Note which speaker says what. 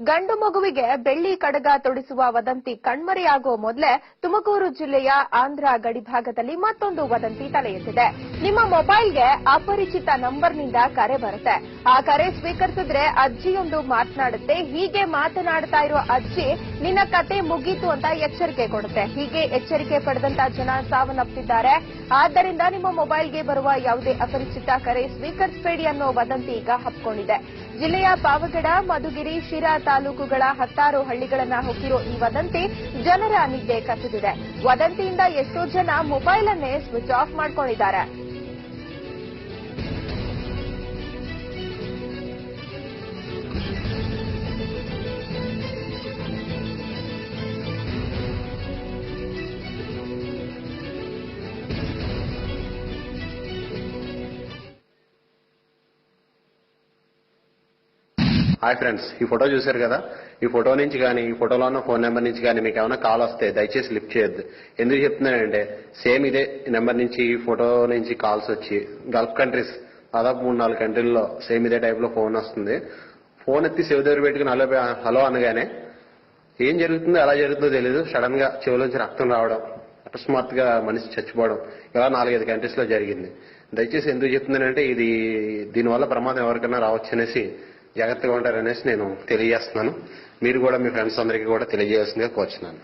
Speaker 1: ಗಂಡು ಮಗುವಿಗೆ ಬೆಳ್ಳಿ ಕಡಗ ತೊಡಿಸುವ ವದಂತಿ ಕಣ್ಮರೆಯಾಗುವ ಮೊದಲೇ ತುಮಕೂರು ಜಿಲ್ಲೆಯ ಆಂಧ್ರ ಗಡಿಭಾಗದಲ್ಲಿ ಮತ್ತೊಂದು ವದಂತಿ ತಲೆ ಎತ್ತಿದೆ. ನಿಮ್ಮ ಮೊಬೈಲ್ಗೆ ಅಪರಿಚಿತ ನಂಬರ್ನಿಂದ ಕರೆ ಬರುತ್ತೆ. ಆ ಕರೆ ಸ್ವೀಕರಿಸಿದ್ರೆ ಅಜ್ಜಿಯೊಂದು ಮಾತನಾಡುತ್ತೆ. ಹೀಗೆ ಮಾತನಾಡ್ತಾ ಇರೋ ಅಜ್ಜಿ ನಿನ್ನ ಕತೆ ಮುಗೀತು ಅಂತ ಎಚ್ಚರಿಕೆ ಕೊಡುತ್ತೆ. ಹೀಗೆ ಎಚ್ಚರಿಕೆ ಪಡೆದಂತ ಜನ ಸಾವನ್ನಪ್ಪಿದ್ದಾರೆ. ಆದ್ದರಿಂದ ನಿಮ್ಮ ಮೊಬೈಲ್ಗೆ ಬರುವ ಯಾವುದೇ ಅಪರಿಚಿತ ಕರೆ ಸ್ವೀಕರಿಸಬೇಡಿ ಅನ್ನೋ ವದಂತಿ ಈಗ ಹಬ್ಕೊಂಡಿದೆ. ಜಿಲ್ಲೆಯ ಪಾವಗಡ, ಮಧುಗಿರಿ, ಶಿರಾ ತಾಲೂಕುಗಳ 10 ಹಳ್ಳಿಗಳನ್ನ ಹೊಕ್ಕಿರೋ ಈ ವದಂತಿ ಜನರ ನಿದ್ದೆ ಕಸಿದಿದೆ. ವದಂತಿಯಿಂದ ಎಷ್ಟೋ ಜನ ಮೊಬೈಲ್ ಅನ್ನೇ ಸ್ವಿಚ್ ಆಫ್ ಮಾಡ್ಕೊಂಡಿದ್ದಾರೆ.
Speaker 2: హాయ్ ఫ్రెండ్స్, ఈ ఫోటో చూశారు కదా. ఈ ఫోటో నుంచి కానీ ఈ ఫోటోలో ఉన్న ఫోన్ నెంబర్ నుంచి కానీ మీకు ఏమైనా కాల్ వస్తే దయచేసి లిఫ్ట్ చేయొద్దు. ఎందుకు చెప్తున్నానంటే సేమ్ ఇదే నెంబర్ నుంచి ఈ ఫోటో నుంచి కాల్స్ వచ్చి గల్ఫ్ కంట్రీస్ దాదాపు 3-4 కంట్రీల్లో సేమ్ ఇదే టైప్ లో ఫోన్ వస్తుంది. ఫోన్ ఎత్తి చెవి దగ్గర పెట్టుకుని హలో అనగానే ఏం జరుగుతుందో ఎలా జరుగుతుందో తెలియదు. సడన్ గా చెవిలోంచి రక్తం రావడం, అకస్మాత్తుగా మనిషి చచ్చిపోవడం, ఇలా 4-5 కంట్రీస్ లో జరిగింది. దయచేసి ఎందుకు చెప్తున్నానంటే ఇది దీనివల్ల ప్రమాదం ఎవరికైనా రావచ్చు అనేసి జాగ్రత్తగా ఉంటారనేసి నేను తెలియజేస్తున్నాను. మీరు కూడా మీ ఫ్రెండ్స్ అందరికీ కూడా తెలియజేయాల్సిందిగా కోరుచున్నాను.